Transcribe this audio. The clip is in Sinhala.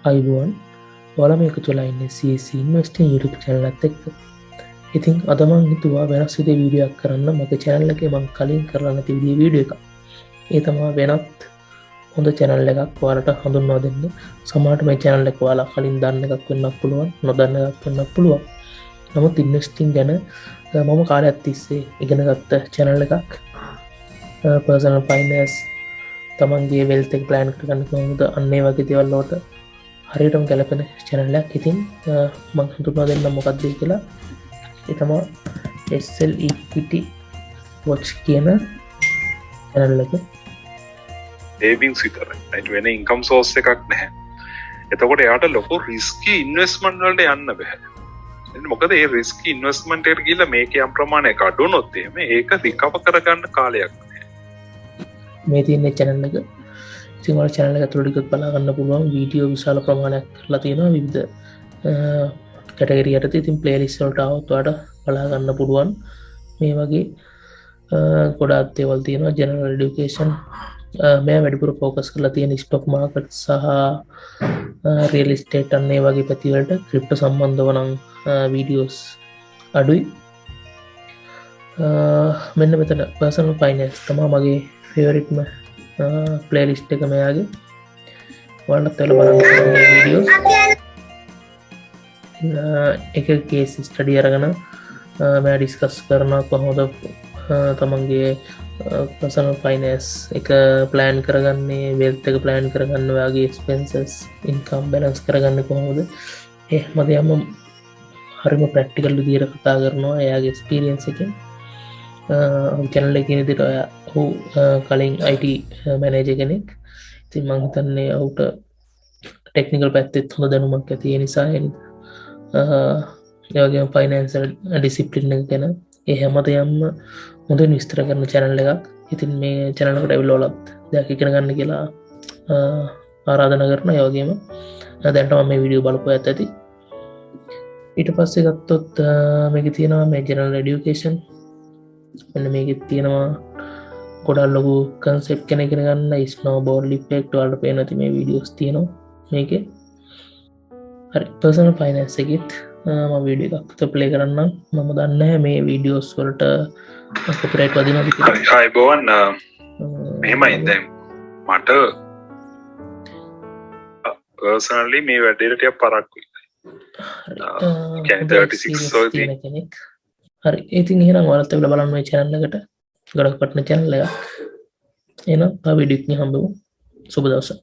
අයිබුවන් ඔයාලා මේක තුලා ඉන්නේ CC Investing YouTube channel එකත් එක්ක. ඉතින් අද මම හිතුවා වෙනස් විදිහේ වීඩියෝ එකක් කරන්න. මගේ channel එකේ මම කලින් කරලා නැති විදිහේ වීඩියෝ එකක්. ඒ තමයි වෙනත් හොඳ channel එකක් ඔයාලට හඳුන්වා දෙන්න. සමහරට මේ channel එක ඔයාලා කලින් දන්න එකක් වෙන්නත් පුළුවන්, නොදන්න එකක් වෙන්නත් පුළුවන්. නමුත් investing ගැන මම කාලයක් තිස්සේ ඉගෙන ගත්ත channel එකක්. personal finance තමන්ගේ wealth එක plan කරගන්න කොහොමද අන්න ඒ වගේ දේවල් වලට හරියටම ගැලපෙන channel එකක්. ඉතින් මම හඳුන්වා දෙන්නම් මොකක්ද කියලා. ඒ තමයි SL Equity Watch කියන channel එක. savings විතරයි. right වෙන income source එකක් නැහැ. එතකොට එයාට ලොකු risky investment වලට යන්න බෑ. මොකද ඒ risky investment එකට ගිහලා මේකේ යම් ප්‍රමාණයක් අඩු වුණොත් එහෙම ඒක recover කරගන්න කාලයක් නැහැ. මේ තියෙන channel එක ඉතින් ඔයාලා channel එක ඇතුළට ගියොත් බලා ගන්න පුළුවන් වීඩියෝ විශාල ප්‍රමාණයක් කරලා තියෙනවා විවිධ කැටගරි යටතේ. ඉතින් ප්ලේලිස්ට් වලට આવොත් ඔයාලට බලා ගන්න පුළුවන් මේ වගේ ගොඩාක් දේවල් තියෙනවා. ජෙනරල් এডুকেෂන් මම වැඩිපුර ફોකස් කරලා තියෙන ස්ටොක් මාකට් සහ රියල් එස්ටේට් අන්න ඒ වගේ පැති වලට. ක්‍රිප්ටෝ සම්බන්ධව නම් වීඩියෝස් අඩුයි. මෙන්න මෙතන personal finance තමයි මගේ ෆේවරිට්ම ප්ලේලිස්ට් එක මෙයාගේ. ඔයාලත් ඔයාලා බලන්න පුළුවන් මේ වීඩියෝස්. එක කේස් ස්ටඩි අරගෙන මම ඩිස්කස් කරනවා කොහොමද තමන්ගේ personal finance එක plan කරගන්නේ, wealth එක plan කරගන්න, ඔයාගේ expenses income balance කරගන්න කොහොමද. එහෙම දෙයක්ම හරිම ප්‍රැක්ටිකල් විදිහට කතා කරනවා එයාගේ එක්ස්පීරියන්ස් එකෙන්. channel එකේ විදිහට ඔහු කලින් IT මැනේජර් කෙනෙක්. ඉතින් මම හිතන්නේ ඔහුට ටෙක්නිකල් පැත්තෙත් හොඳ දැනුමක් ඇති. ඒ නිසා ඒ වගේම ෆයිනෑන්ෂල් ඩිසිප්ලින් එක ගැන ඒ හැම දෙයක්ම හොඳින් විස්තර කරන channel එකක්. ඉතින් මේ channel එකට ඇවිල්ලා ඔයාලත් දෙයක් ඉගෙන ගන්න කියලා ආරාධනා කරනවා. ඒ වගේම දැන් තමයි මේ වීඩියෝ බලපුවා ඇති. ඊට පස්සේ ගත්තොත් මේකේ තියෙනවා මේ ජෙනරල් এডুকেෂන්. මෙන්න මේකේ තියෙනවා ගොඩක් ලොකු concept කෙනෙක් ඉගෙන ගන්න. ස්නෝබෝල් ඉෆෙක්ට් වලට පේන ඇති මේ වීඩියෝස් තියෙනවා මේකේ. හරි personal finance එකෙත් මම වීඩියෝ එකක් විතර ප්ලේ කරන්නම්. මම දන්නේ නැහැ මේ වීඩියෝස් වලට කොපිරයිට් වදිනවද කියලා. හයි බෝවන් මෙහෙමයි දැන් මට personally මේ වැඩේට ටිකක් පරක්කුයි. කියන්නේ 36 තියෙන කෙනෙක්. හරි ඉතින් එහෙනම් ඔයාලත් ඒවල බලන්න මේ channel එකට. ගොඩක් වටින channel එකක්. එහෙනම් තව වීඩියෝ එකකින් හම්බෙමු. සුබ දවසක්.